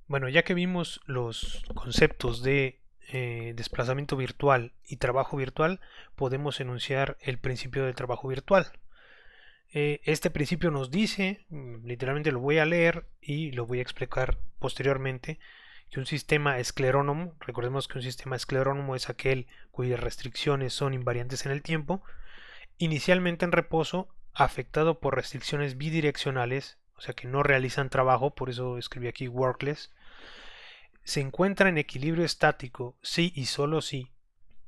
Bueno, ya que vimos los conceptos de desplazamiento virtual y trabajo virtual, podemos enunciar el principio del trabajo virtual. Este principio nos dice, literalmente lo voy a leer y lo voy a explicar posteriormente, que un sistema esclerónomo, recordemos que un sistema esclerónomo es aquel cuyas restricciones son invariantes en el tiempo, inicialmente en reposo, afectado por restricciones bidireccionales, o sea que no realizan trabajo, por eso escribí aquí workless, se encuentra en equilibrio estático si y solo si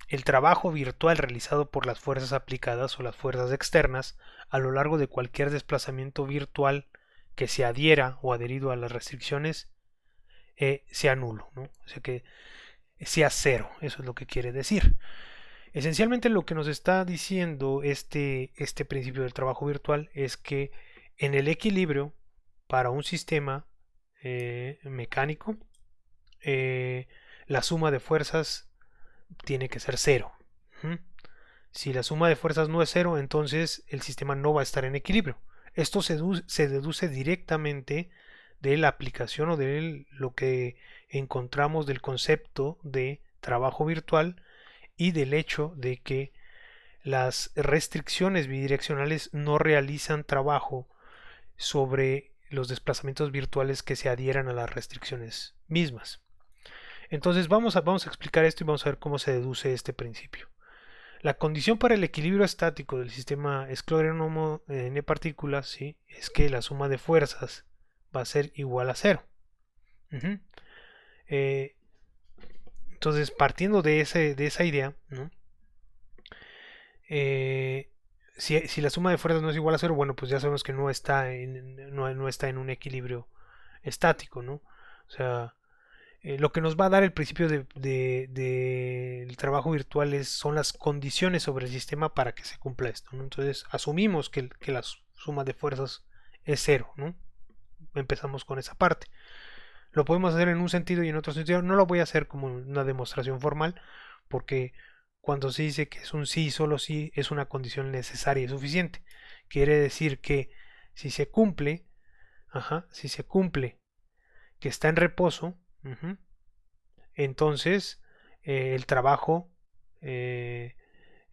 el trabajo virtual realizado por las fuerzas aplicadas o las fuerzas externas a lo largo de cualquier desplazamiento virtual que se adhiera o adherido a las restricciones sea nulo, ¿no? O sea que sea cero, eso es lo que quiere decir. Esencialmente lo que nos está diciendo este principio del trabajo virtual es que en el equilibrio para un sistema mecánico, eh, la suma de fuerzas tiene que ser cero. Si la suma de fuerzas no es cero, entonces el sistema no va a estar en equilibrio. Esto se deduce directamente de la aplicación o de lo que encontramos del concepto de trabajo virtual y del hecho de que las restricciones bidireccionales no realizan trabajo sobre los desplazamientos virtuales que se adhieran a las restricciones mismas. Entonces vamos a explicar esto y vamos a ver cómo se deduce este principio. La condición para el equilibrio estático del sistema esclerónomo n partículas, ¿sí?, es que la suma de fuerzas va a ser igual a cero. Uh-huh. eh, entonces, partiendo de esa idea, ¿no? Eh, si la suma de fuerzas no es igual a cero, bueno, pues ya sabemos que no está en un equilibrio estático, ¿no? O sea, lo que nos va a dar el principio del trabajo virtual son las condiciones sobre el sistema para que se cumpla esto, ¿no? Entonces asumimos que la suma de fuerzas es cero, ¿no? Empezamos con esa parte. Lo podemos hacer en un sentido y en otro sentido. No lo voy a hacer como una demostración formal porque cuando se dice que es un sí, solo sí, es una condición necesaria y suficiente. Quiere decir que si se cumple, si se cumple que está en reposo, entonces el trabajo eh,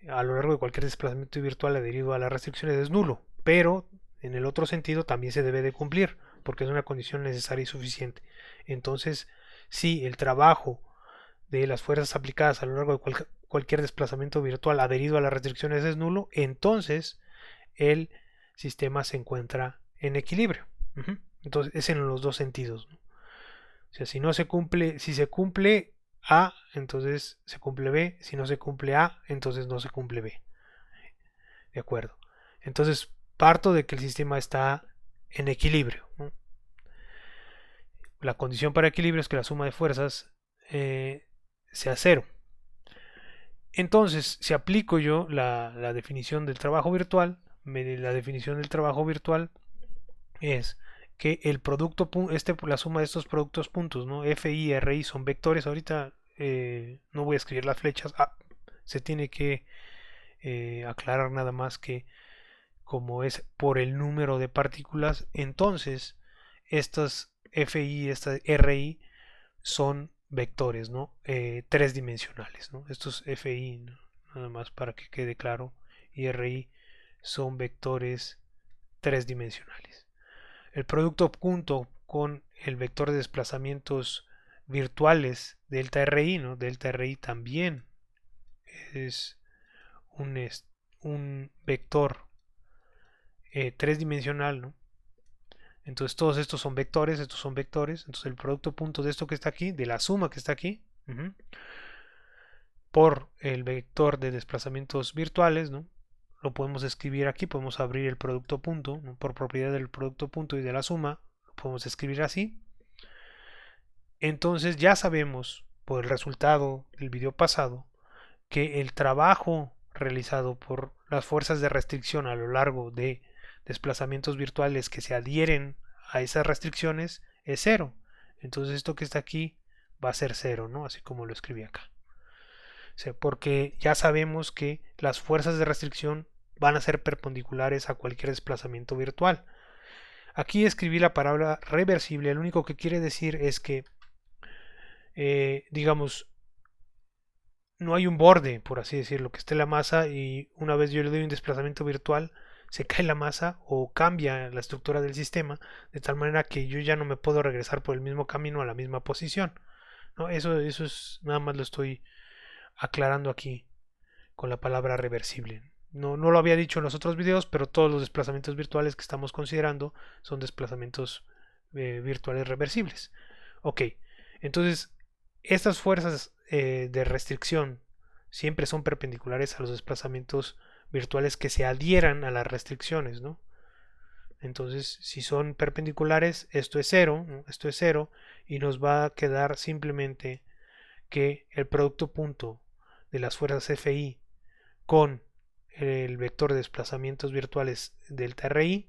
a lo largo de cualquier desplazamiento virtual adherido a las restricciones es nulo, pero en el otro sentido también se debe de cumplir porque es una condición necesaria y suficiente. Entonces, si el trabajo de las fuerzas aplicadas a lo largo de cualquier desplazamiento virtual adherido a las restricciones es nulo, entonces el sistema se encuentra en equilibrio. Entonces es en los dos sentidos, ¿no? O sea, si no se cumple, si se cumple A, entonces se cumple B. Si no se cumple A, entonces no se cumple B. ¿De acuerdo? Entonces parto de que el sistema está en equilibrio, ¿no? La condición para equilibrio es que la suma de fuerzas sea cero. Entonces, si aplico yo la definición del trabajo virtual, la definición del trabajo virtual es que el producto, la suma de estos productos puntos, ¿no? F, I, R, I son vectores. Ahorita no voy a escribir las flechas. Se tiene que aclarar nada más que como es por el número de partículas, entonces estas F, I, estas R, I son vectores, ¿no? Tres dimensionales, ¿no? Estos F, I, ¿no?, nada más para que quede claro, y R, I son vectores tres dimensionales. El producto punto con el vector de desplazamientos virtuales delta RI, ¿no? Delta RI también es un vector tres dimensional, ¿no? Entonces todos estos son vectores, estos son vectores. Entonces el producto punto de esto que está aquí, de la suma que está aquí, por el vector de desplazamientos virtuales, ¿no?, lo podemos escribir aquí. Podemos abrir el producto punto, ¿no?, por propiedad del producto punto y de la suma, lo podemos escribir así. Entonces ya sabemos por el resultado del video pasado que el trabajo realizado por las fuerzas de restricción a lo largo de desplazamientos virtuales que se adhieren a esas restricciones es cero. Entonces esto que está aquí va a ser cero, ¿no? Así como lo escribí acá. O sea, porque ya sabemos que las fuerzas de restricción van a ser perpendiculares a cualquier desplazamiento virtual. Aquí escribí la palabra reversible. Lo único que quiere decir es que digamos, no hay un borde, por así decirlo, que esté la masa y una vez yo le doy un desplazamiento virtual, se cae la masa o cambia la estructura del sistema de tal manera que yo ya no me puedo regresar por el mismo camino a la misma posición, ¿no? Eso es, nada más lo estoy aclarando aquí con la palabra reversible. No, no lo había dicho en los otros videos, pero todos los desplazamientos virtuales que estamos considerando son desplazamientos virtuales reversibles. Ok, entonces estas fuerzas de restricción siempre son perpendiculares a los desplazamientos virtuales que se adhieran a las restricciones, ¿no? Entonces, si son perpendiculares, esto es cero, ¿no? Esto es cero, y nos va a quedar simplemente que el producto punto de las fuerzas Fi con el vector de desplazamientos virtuales delta RI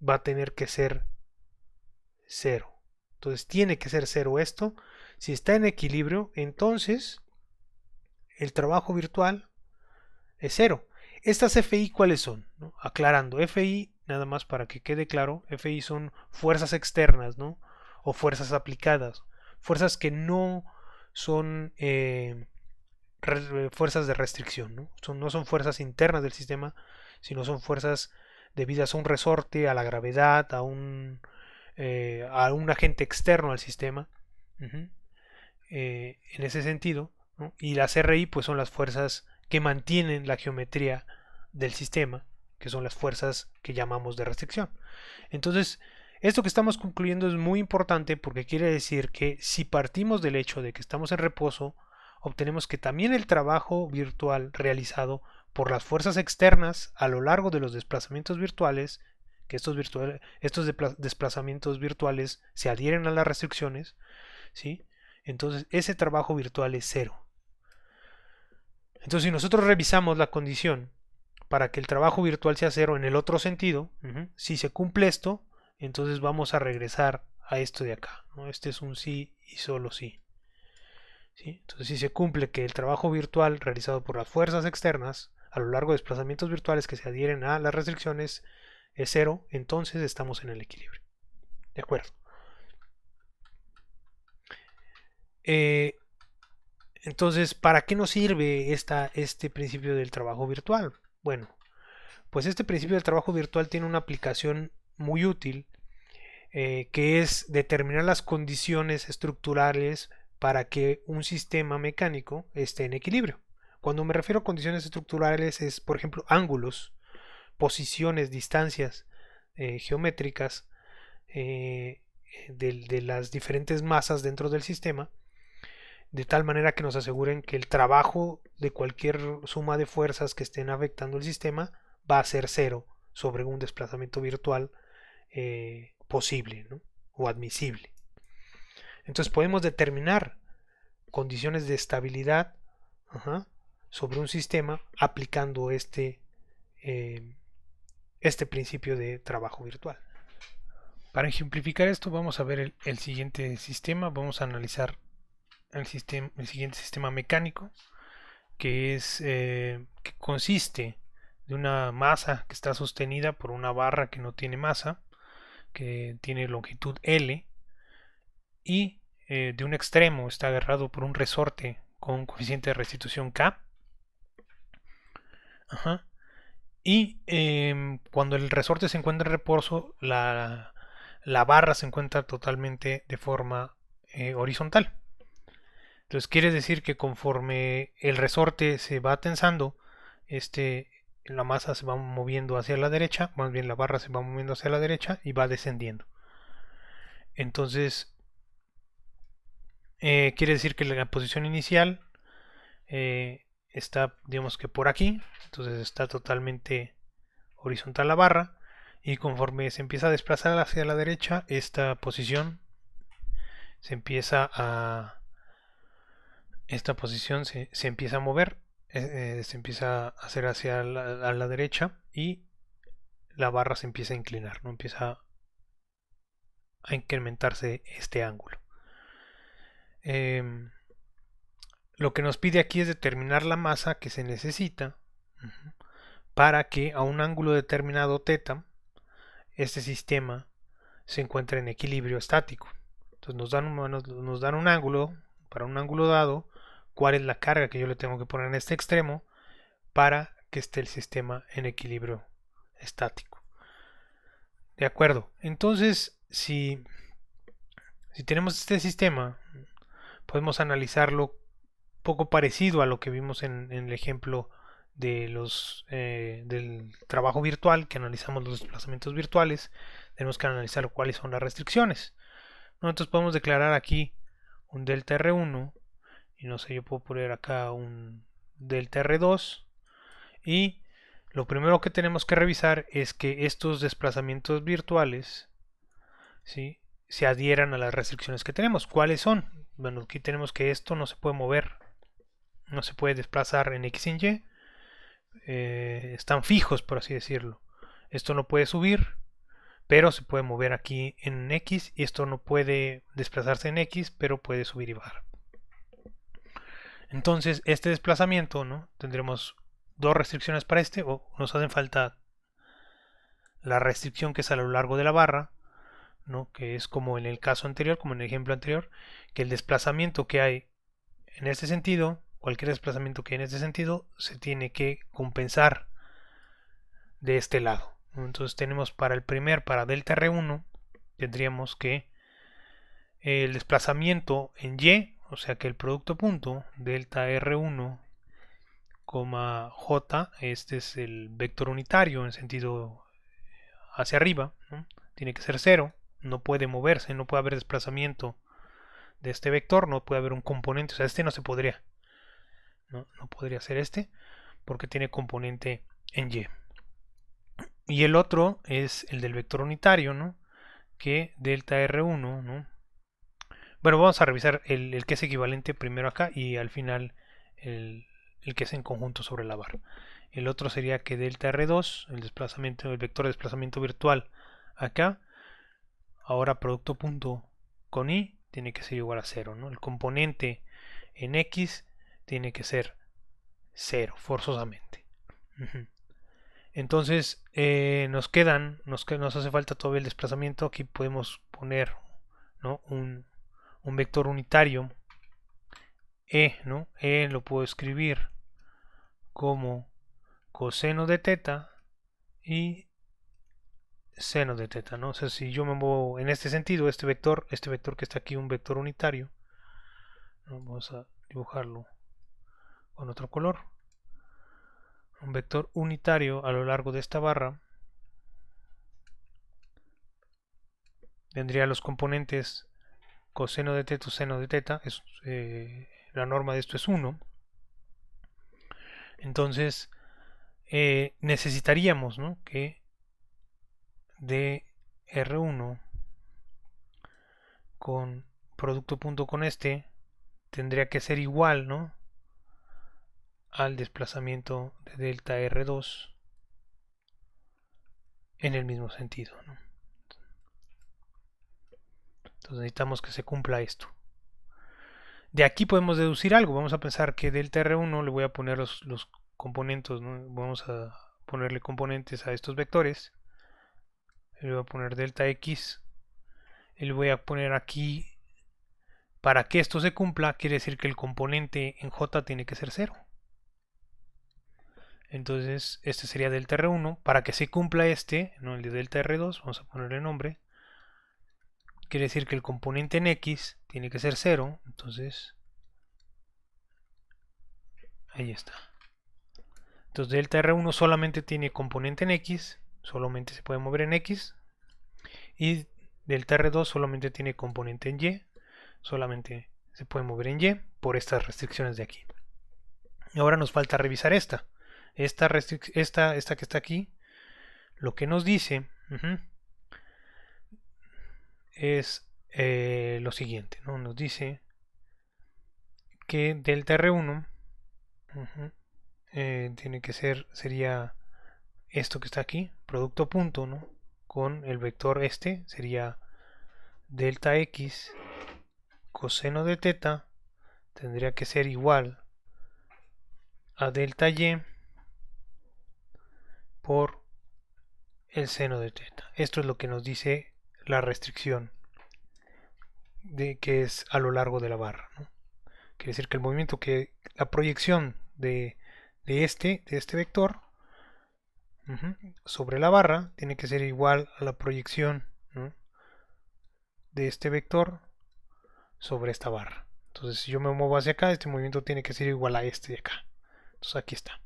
va a tener que ser cero. Entonces tiene que ser cero esto. Si está en equilibrio, entonces el trabajo virtual es cero. ¿Estas FI cuáles son? ¿No? Aclarando, FI, nada más para que quede claro, FI son fuerzas externas, ¿no? O fuerzas aplicadas. Fuerzas que no son fuerzas de restricción, ¿no? No son fuerzas internas del sistema, sino son fuerzas debidas a un resorte, a la gravedad, a un agente externo al sistema. Ujú. En ese sentido, ¿no? Y las RI pues son las fuerzas que mantienen la geometría del sistema, que son las fuerzas que llamamos de restricción. Entonces, esto que estamos concluyendo es muy importante porque quiere decir que si partimos del hecho de que estamos en reposo, obtenemos que también el trabajo virtual realizado por las fuerzas externas a lo largo de los desplazamientos virtuales, que estos desplazamientos virtuales se adhieren a las restricciones, ¿sí? Entonces ese trabajo virtual es cero. Entonces si nosotros revisamos la condición para que el trabajo virtual sea cero en el otro sentido, si se cumple esto, entonces vamos a regresar a esto de acá, ¿no? Este es un sí y solo sí. ¿Sí? Entonces si se cumple que el trabajo virtual realizado por las fuerzas externas a lo largo de desplazamientos virtuales que se adhieren a las restricciones es cero, entonces estamos en el equilibrio. ¿De acuerdo? Eh, entonces, ¿para qué nos sirve este principio del trabajo virtual? Bueno, pues este principio del trabajo virtual tiene una aplicación muy útil, que es determinar las condiciones estructurales para que un sistema mecánico esté en equilibrio. Cuando me refiero a condiciones estructurales es, por ejemplo, ángulos, posiciones, distancias geométricas de las diferentes masas dentro del sistema, de tal manera que nos aseguren que el trabajo de cualquier suma de fuerzas que estén afectando el sistema va a ser cero sobre un desplazamiento virtual posible, ¿no? O admisible. Entonces podemos determinar condiciones de estabilidad, ajá, sobre un sistema aplicando eh, este principio de trabajo virtual. Para ejemplificar esto vamos a ver el siguiente sistema, vamos a analizar el siguiente sistema mecánico que consiste de una masa que está sostenida por una barra que no tiene masa, que tiene longitud L, y de un extremo está agarrado por un resorte con un coeficiente de restitución K. Ajá. Y cuando el resorte se encuentra en reposo, la barra se encuentra totalmente de forma horizontal. Entonces quiere decir que conforme el resorte se va tensando, la masa se va moviendo hacia la derecha, más bien la barra se va moviendo hacia la derecha y va descendiendo. Entonces quiere decir que la posición inicial está, digamos que por aquí, entonces está totalmente horizontal la barra, y conforme se empieza a desplazar hacia la derecha, esta posición se empieza a esta posición se empieza a mover, se empieza a hacer hacia a la derecha y la barra se empieza a inclinar, ¿no? Empieza a incrementarse este ángulo. Eh, lo que nos pide aquí es determinar la masa que se necesita para que a un ángulo determinado θ este sistema se encuentre en equilibrio estático. Entonces nos dan un ángulo, para un ángulo dado, cuál es la carga que yo le tengo que poner en este extremo para que esté el sistema en equilibrio estático. De acuerdo. Entonces, si tenemos este sistema, podemos analizarlo poco parecido a lo que vimos en el ejemplo de del trabajo virtual, que analizamos los desplazamientos virtuales. Tenemos que analizar cuáles son las restricciones, ¿no? Entonces podemos declarar aquí un delta R1 y no sé, yo puedo poner acá un delta R2 y lo primero que tenemos que revisar es que estos desplazamientos virtuales, ¿sí?, se adhieran a las restricciones que tenemos. ¿Cuáles son? Bueno, aquí tenemos que esto no se puede mover, no se puede desplazar en X y en Y, están fijos, por así decirlo. Esto no puede subir, pero se puede mover aquí en X, y esto no puede desplazarse en X, pero puede subir y bajar. Entonces, este desplazamiento, ¿no?, tendremos dos restricciones para este, o nos hacen falta la restricción que es a lo largo de la barra, ¿no?, que es como en el caso anterior, como en el ejemplo anterior, que el desplazamiento que hay en este sentido, cualquier desplazamiento que hay en este sentido, se tiene que compensar de este lado. Entonces tenemos para delta R1, tendríamos que el desplazamiento en Y, o sea que el producto punto, delta R1, J, este es el vector unitario en sentido hacia arriba, ¿no?, tiene que ser cero, no puede moverse, no puede haber desplazamiento de este vector, no puede haber un componente, o sea, este no se podría, no podría ser este, porque tiene componente en Y. Y el otro es el del vector unitario, ¿no?, que delta R1, ¿no? Bueno, vamos a revisar el que es equivalente primero acá y al final el que es en conjunto sobre la barra. El otro sería que delta R2, el desplazamiento, el vector de desplazamiento virtual acá, ahora producto punto con Y tiene que ser igual a 0, ¿no? El componente en X tiene que ser 0, forzosamente. Entonces nos hace falta todavía el desplazamiento. Aquí podemos poner, ¿no?, un vector unitario ¿no? Lo puedo escribir como coseno de teta y seno de teta, ¿no? O sea, si yo me muevo en este sentido, este vector que está aquí, un vector unitario, ¿no?, vamos a dibujarlo con otro color, un vector unitario a lo largo de esta barra, tendría los componentes coseno de teta, seno de teta, la norma de esto es 1. Entonces necesitaríamos, ¿no?, que de R1 con producto punto con este tendría que ser igual, ¿no?, al desplazamiento de delta R2 en el mismo sentido, ¿no? Entonces necesitamos que se cumpla esto. De aquí podemos deducir algo. Vamos a pensar que delta R1 le voy a poner los componentes, ¿no? Vamos a ponerle componentes a estos vectores. Le voy a poner delta X. Y le voy a poner aquí, para que esto se cumpla, quiere decir que el componente en J tiene que ser 0. Entonces este sería delta R1. Para que se cumpla este, ¿no?, el de delta R2, vamos a ponerle nombre. Quiere decir que el componente en X tiene que ser 0. Entonces ahí está. Entonces delta R1 solamente tiene componente en X, solamente se puede mover en X. Y delta R2 solamente tiene componente en Y, solamente se puede mover en Y por estas restricciones de aquí. Y ahora nos falta revisar esta. Esta que está aquí, lo que nos dice es lo siguiente, ¿no? Nos dice que delta R1 tiene que sería esto que está aquí, producto punto, ¿no?, con el vector este, sería delta X coseno de teta, tendría que ser igual a delta Y por el seno de teta. Esto es lo que nos dice la restricción que es a lo largo de la barra, ¿no? Quiere decir que el movimiento la proyección de este vector sobre la barra tiene que ser igual a la proyección, ¿no?, de este vector sobre esta barra. Entonces, si yo me muevo hacia acá, este movimiento tiene que ser igual a este de acá. Entonces, aquí está.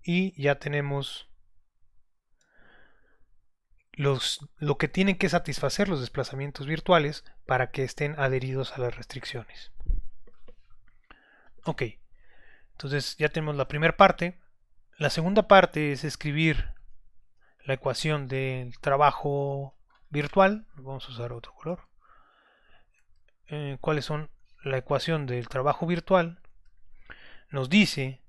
Y ya tenemos lo que tienen que satisfacer los desplazamientos virtuales para que estén adheridos a las restricciones. Ok, entonces ya tenemos la primera parte. La segunda parte es escribir la ecuación del trabajo virtual. Vamos a usar otro color. ¿Cuáles son la ecuación del trabajo virtual? Nos dice,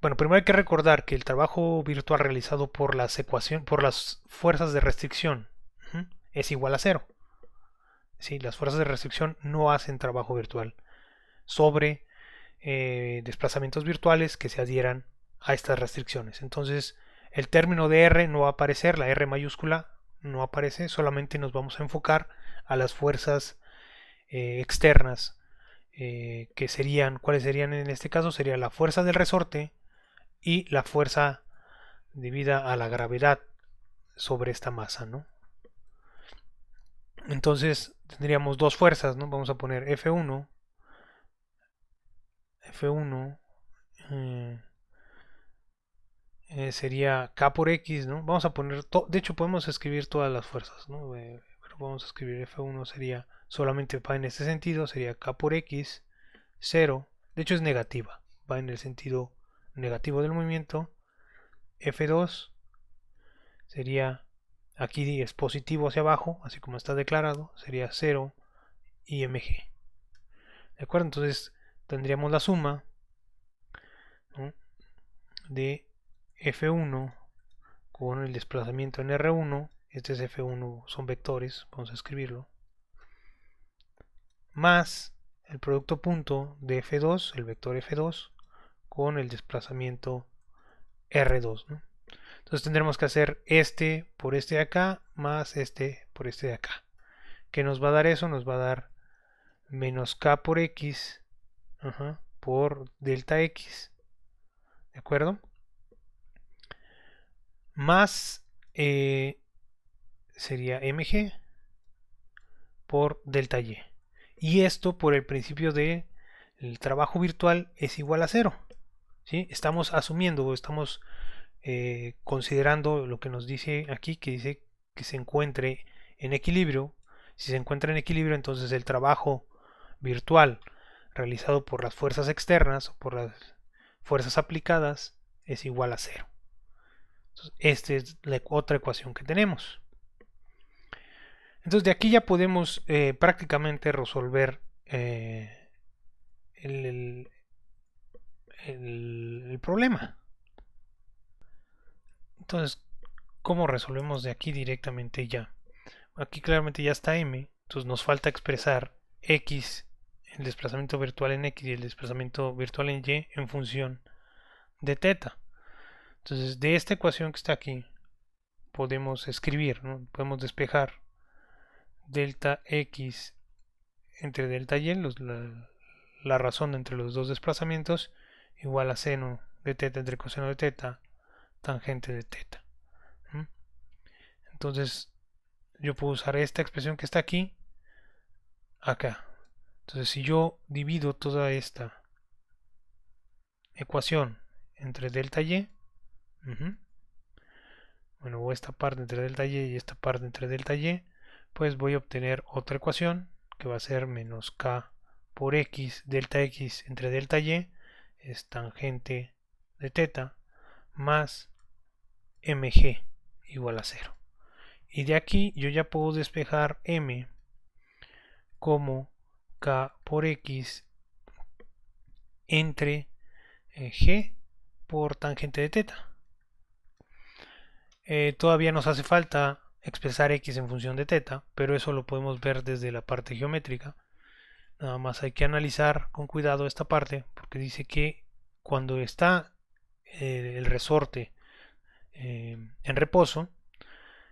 bueno, primero hay que recordar que el trabajo virtual realizado por por las fuerzas de restricción, es igual a cero. ¿Sí? Las fuerzas de restricción no hacen trabajo virtual sobre desplazamientos virtuales que se adhieran a estas restricciones. Entonces, el término de R no va a aparecer, la R mayúscula no aparece, solamente nos vamos a enfocar a las fuerzas externas, que serían, ¿cuáles serían en este caso? Sería la fuerza del resorte y la fuerza debida a la gravedad sobre esta masa, ¿no? Entonces tendríamos dos fuerzas, ¿no? Vamos a poner F1, eh, sería K por X, ¿no? Vamos a poner, de hecho podemos escribir todas las fuerzas, ¿no? Pero vamos a escribir F1 sería solamente va en este sentido, sería K por X, 0, de hecho es negativa, va en el sentido negativo del movimiento. F2 sería, aquí es positivo hacia abajo, así como está declarado, sería 0 y mg. ¿De acuerdo? Entonces tendríamos la suma, ¿no?, de F1 con el desplazamiento en R1, este es F1, son vectores, vamos a escribirlo, más el producto punto de F2, el vector F2, con el desplazamiento R2, ¿no? Entonces tendremos que hacer este por este de acá, más este por este de acá. ¿Qué nos va a dar eso? Nos va a dar menos K por X, por delta X, ¿de acuerdo? Más sería mg por delta y. Y esto por el principio de el trabajo virtual es igual a cero. ¿Sí? Estamos asumiendo o estamos considerando lo que nos dice aquí, que dice que se encuentre en equilibrio. Si se encuentra en equilibrio, entonces el trabajo virtual realizado por las fuerzas externas o por las fuerzas aplicadas es igual a cero. Entonces, esta es la otra ecuación que tenemos. Entonces de aquí ya podemos prácticamente resolver el, el problema. Entonces, ¿cómo resolvemos de aquí directamente ya? Aquí claramente ya está m, entonces nos falta expresar x, el desplazamiento virtual en x y el desplazamiento virtual en y en función de teta. Entonces de esta ecuación que está aquí podemos escribir, ¿no? Podemos despejar delta x entre delta y, la razón entre los dos desplazamientos, igual a seno de teta entre coseno de teta tangente de teta. Entonces yo puedo usar esta expresión que está aquí acá. Entonces si yo divido toda esta ecuación entre delta y, bueno, o esta parte entre delta y esta parte entre delta y, pues voy a obtener otra ecuación que va a ser menos k por x, delta x entre delta y es tangente de teta más mg igual a 0. Y de aquí yo ya puedo despejar m como k por x entre g por tangente de teta. Todavía nos hace falta expresar x en función de teta, pero eso lo podemos ver desde la parte geométrica. Nada más hay que analizar con cuidado esta parte, porque dice que cuando está el resorte en reposo,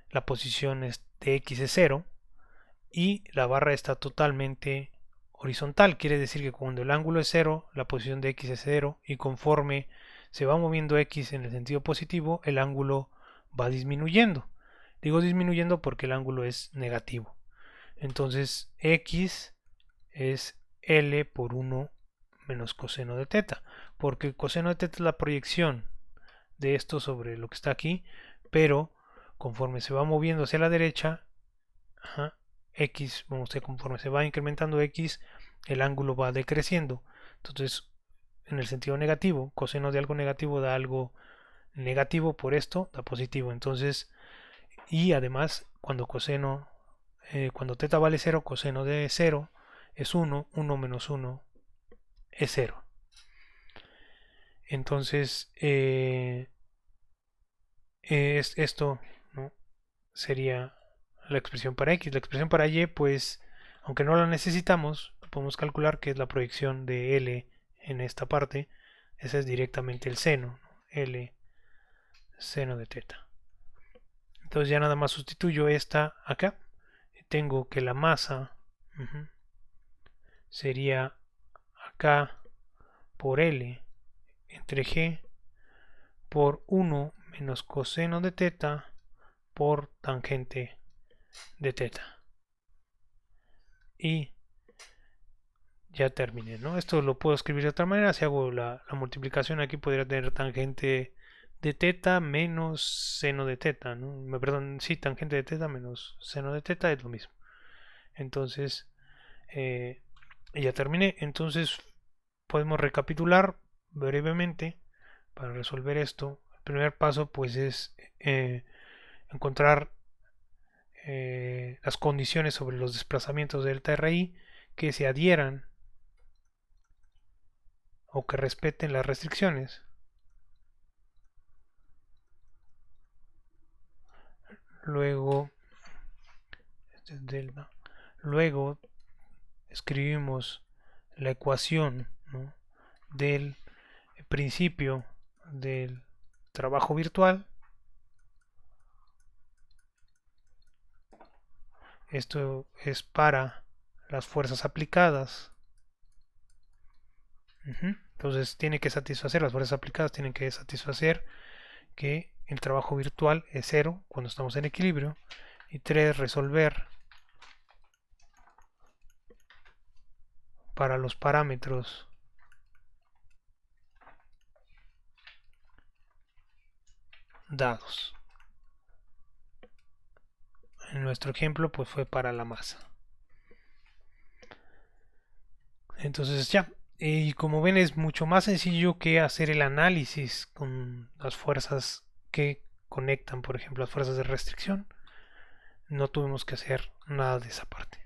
la posición de x es 0 y la barra está totalmente horizontal. Quiere decir que cuando el ángulo es 0, la posición de x es 0 y conforme se va moviendo x en el sentido positivo, el ángulo va disminuyendo. Digo disminuyendo porque el ángulo es negativo. Entonces x es L por 1 menos coseno de teta, porque el coseno de teta es la proyección de esto sobre lo que está aquí, pero conforme se va moviendo hacia la derecha, x, conforme se va incrementando x, el ángulo va decreciendo. Entonces, en el sentido negativo, coseno de algo negativo da algo negativo, por esto da positivo. Entonces, y además, cuando teta vale 0, coseno de 0 es 1, 1 menos 1 es 0. Entonces, esto, ¿no?, sería la expresión para x. La expresión para y, pues, aunque no la necesitamos, podemos calcular que es la proyección de L en esta parte. Ese es directamente el seno, ¿no? L seno de teta. Entonces ya nada más sustituyo esta acá. Tengo que la masa sería acá por L entre G por 1 menos coseno de teta por tangente de teta. Y ya terminé, ¿no? Esto lo puedo escribir de otra manera. Si hago la multiplicación aquí, podría tener tangente de teta menos seno de teta, ¿no? Perdón, sí, tangente de teta menos seno de teta es lo mismo. Entonces, ya terminé. Entonces, podemos recapitular brevemente para resolver esto. El primer paso, pues, es encontrar las condiciones sobre los desplazamientos del TRI que se adhieran o que respeten las restricciones. Luego, luego escribimos la ecuación, ¿no?, del principio del trabajo virtual. Esto es para las fuerzas aplicadas. Entonces tiene que satisfacer, las fuerzas aplicadas tienen que satisfacer que el trabajo virtual es 0 cuando estamos en equilibrio. Y 3, resolver para los parámetros dados. En nuestro ejemplo, pues fue para la masa. Entonces ya, y como ven es mucho más sencillo que hacer el análisis con las fuerzas que conectan, por ejemplo, las fuerzas de restricción. No tuvimos que hacer nada de esa parte.